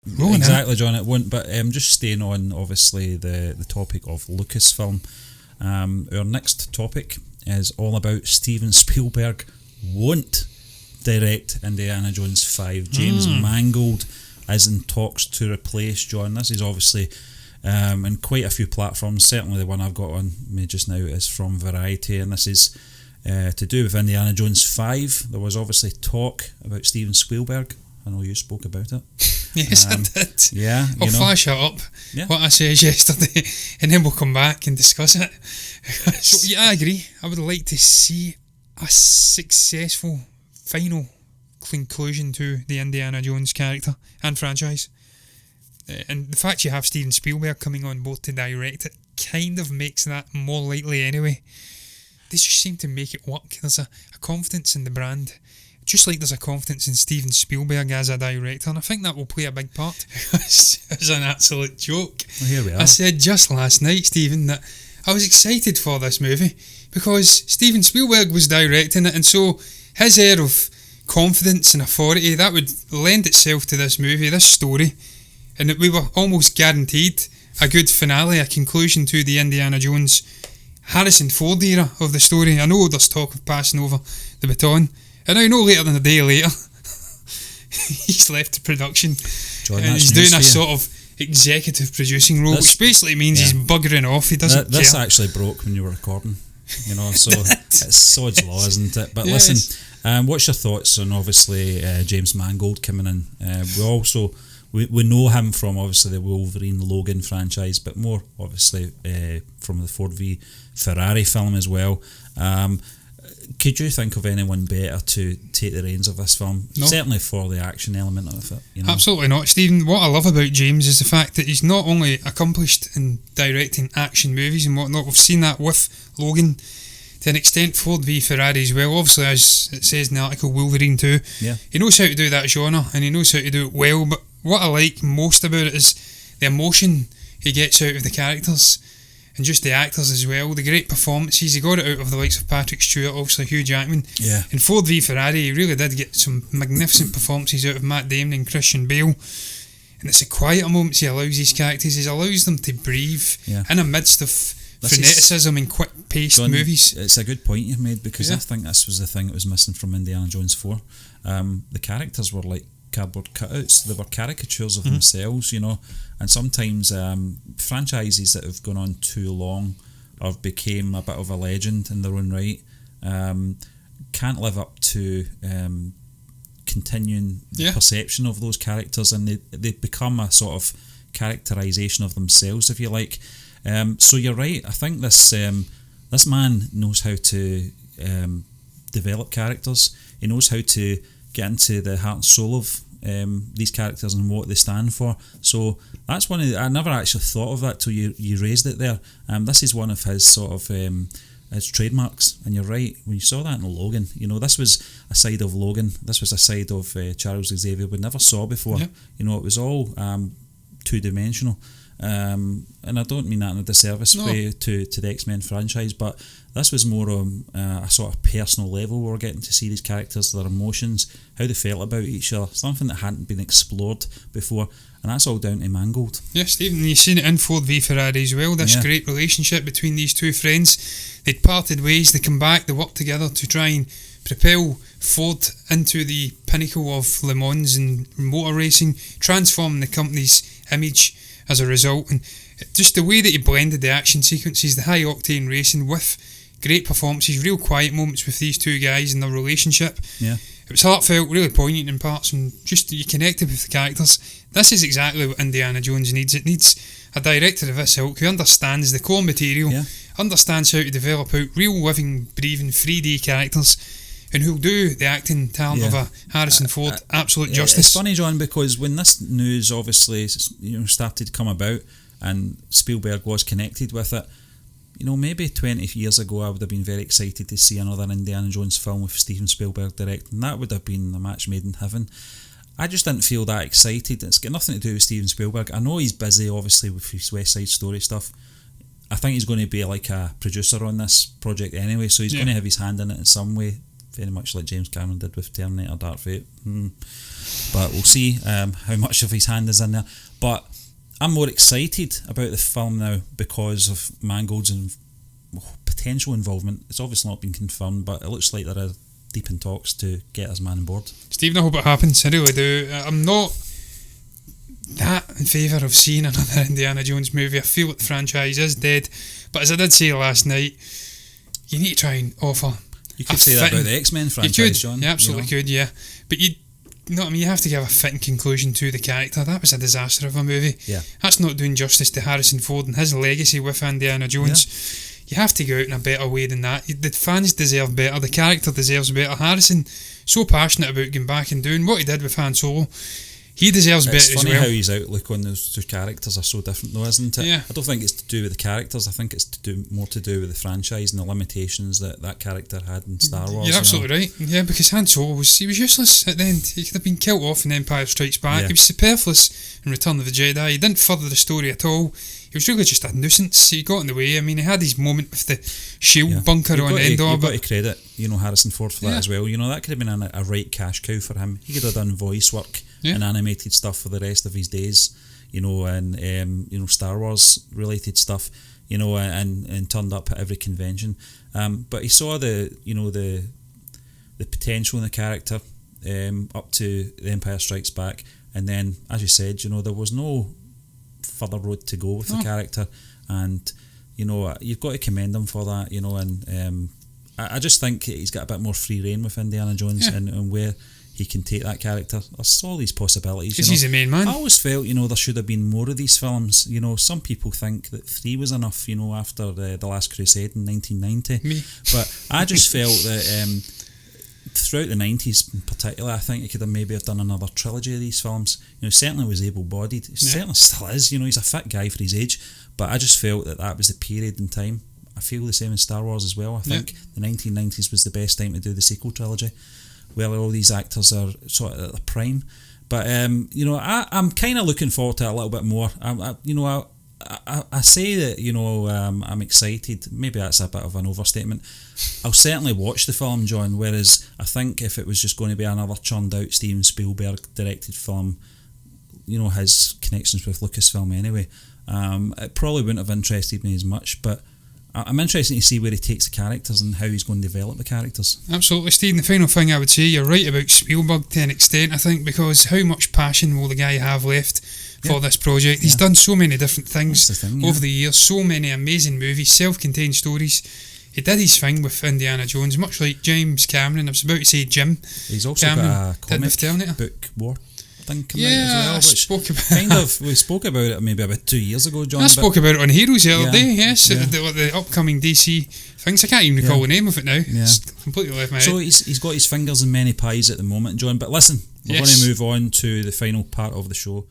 Exactly, John, it won't. But just staying on, obviously, the topic of Lucasfilm, our next topic is all about Steven Spielberg won't direct Indiana Jones 5. James Mangold is in talks to replace John. This is obviously in quite a few platforms. Certainly the one I've got on me just now is from Variety, and this is to do with Indiana Jones 5. There was obviously talk about Steven Spielberg. I know you spoke about it. Yes, I did. Yeah, I'll flash it up, what I said yesterday, and then we'll come back and discuss it. So, yeah, I agree. I would like to see a successful final conclusion to the Indiana Jones character and franchise. And the fact you have Steven Spielberg coming on board to direct it kind of makes that more likely anyway. They just seem to make it work. There's a confidence in the brand, just like there's a confidence in Steven Spielberg as a director, and I think that will play a big part. It's an absolute joke. Well, here we are. I said just last night, Stephen, that I was excited for this movie because Steven Spielberg was directing it, and so his air of confidence and authority, that would lend itself to this movie, this story, and that we were almost guaranteed a good finale, a conclusion to the Indiana Jones Harrison Ford era of the story. I know there's talk of passing over the baton, and I know later than a day later he's left the production, John, and he's doing a sort of executive producing role, which basically means he's buggering off. He doesn't care. This actually broke when you were recording, so it's sod's law, isn't it? But listen, what's your thoughts on obviously James Mangold coming in? We know him from obviously the Wolverine Logan franchise, but more obviously from the Ford v Ferrari film as well. Could you think of anyone better to take the reins of this film? No. Certainly for the action element of it. Absolutely not, Stephen. What I love about James is the fact that he's not only accomplished in directing action movies and whatnot. We've seen that with Logan to an extent, Ford v Ferrari as well. Obviously, as it says in the article, Wolverine too. Yeah. He knows how to do that genre, and he knows how to do it well. But what I like most about it is the emotion he gets out of the characters, and just the actors as well, the great performances. He got it out of the likes of Patrick Stewart, obviously Hugh Jackman. Yeah. In Ford v Ferrari, he really did get some magnificent performances out of Matt Damon and Christian Bale. And it's the quieter moments he allows these characters, he allows them to breathe in the midst of freneticism and quick-paced movies. It's a good point you've made, because I think this was the thing that was missing from Indiana Jones 4. The characters were like cardboard cutouts. They were caricatures of themselves, and sometimes franchises that have gone on too long or became a bit of a legend in their own right can't live up to continuing the perception of those characters, and they become a sort of characterization of themselves, if you like. So you're right. I think this man knows how to develop characters. He knows how to get into the heart and soul of these characters and what they stand for. So that's one of I never actually thought of that till you raised it there. This is one of his sort of his trademarks, and you're right. When you saw that in Logan, this was a side of Logan. This was a side of Charles Xavier we never saw before. Yep. It was all two-dimensional. And I don't mean that in a disservice way to the X-Men franchise, but this was more on a sort of personal level. We were getting to see these characters, their emotions, how they felt about each other, something that hadn't been explored before, and that's all down to Mangold. Yeah, Stephen, you've seen it in Ford v Ferrari as well, this great relationship between these two friends. They'd parted ways, they come back, they work together to try and propel Ford into the pinnacle of Le Mans and motor racing, transforming the company's image as a result. And just the way that he blended the action sequences, the high octane racing with great performances, real quiet moments with these two guys and their relationship. Yeah, it was heartfelt, really poignant in parts, and just you connected with the characters. This is exactly what Indiana Jones needs. It needs a director of this ilk who understands the core material, understands how to develop out real living, breathing 3D characters, and who'll do the acting talent of a Harrison Ford absolute justice. It's funny, John, because when this news obviously started to come about and Spielberg was connected with it, maybe 20 years ago I would have been very excited to see another Indiana Jones film with Steven Spielberg directing. That would have been a match made in heaven. I just didn't feel that excited. It's got nothing to do with Steven Spielberg. I know he's busy obviously with his West Side Story stuff. I think he's going to be like a producer on this project anyway, so he's going to have his hand in it in some way, very much like James Cameron did with Terminator Dark Fate. But we'll see how much of his hand is in there. But I'm more excited about the film now because of Mangold's potential involvement. It's obviously not been confirmed, but it looks like there are deep in talks to get his man on board. Stephen, I hope it happens. I really do. I'm not that in favour of seeing another Indiana Jones movie. I feel like the franchise is dead. But as I did say last night, you need to try and offer. You could say that about the X-Men franchise, you could, John. You absolutely could, yeah. But you know what I mean? You have to give a fitting conclusion to the character. That was a disaster of a movie. Yeah. That's not doing justice to Harrison Ford and his legacy with Indiana Jones. Yeah. You have to go out in a better way than that. The fans deserve better. The character deserves better. Harrison, so passionate about going back and doing what he did with Han Solo. He deserves better as well. It's funny how his outlook on those two characters are so different though, isn't it? Yeah. I don't think it's to do with the characters. I think it's more to do with the franchise and the limitations that character had in Star Wars. You're absolutely right. Yeah, because Han Solo was useless at the end. He could have been killed off in Empire Strikes Back. Yeah. He was superfluous in Return of the Jedi. He didn't further the story at all. He was really just a nuisance. He got in the way. I mean, he had his moment with the shield bunker on Endor. You've got to credit, Harrison Ford for that as well. That could have been a right cash cow for him. He could have done voice work and animated stuff for the rest of his days, and Star Wars related stuff, and turned up at every convention. But he saw the potential in the character up to The Empire Strikes Back, and then, as you said, there was no further road to go with the character, and you've got to commend him for that, and I just think he's got a bit more free rein with Indiana Jones and where he can take that character. There's all these possibilities. Because he's the main man. I always felt, there should have been more of these films. Some people think that 3 was enough, after The Last Crusade in 1990. Me. But I just felt that throughout the 90s in particular, I think he could have maybe done another trilogy of these films. Certainly was able-bodied. He certainly still is. He's a fit guy for his age. But I just felt that was the period in time. I feel the same in Star Wars as well. I think the 1990s was the best time to do the sequel trilogy, where all these actors are sort of at the prime. But I'm kind of looking forward to it a little bit more. I say that I'm excited. Maybe that's a bit of an overstatement. I'll certainly watch the film, John. Whereas I think if it was just going to be another churned out Steven Spielberg directed film, his connections with Lucasfilm anyway, it probably wouldn't have interested me as much. But I'm interested to see where he takes the characters and how he's going to develop the characters. Absolutely, Stephen. The final thing I would say, you're right about Spielberg to an extent, I think, because how much passion will the guy have left for this project? He's done so many different things over the years, so many amazing movies, self-contained stories. He did his thing with Indiana Jones, much like James Cameron. I was about to say Jim. He's also Cameron got a comic book war thing coming out as well, we spoke about it maybe about 2 years ago, John. I spoke about it on Heroes the other day, yes, the upcoming DC things. I can't even recall the name of it now. It's completely left my head. So he's got his fingers in many pies at the moment, John. But listen, we're going to move on to the final part of the show.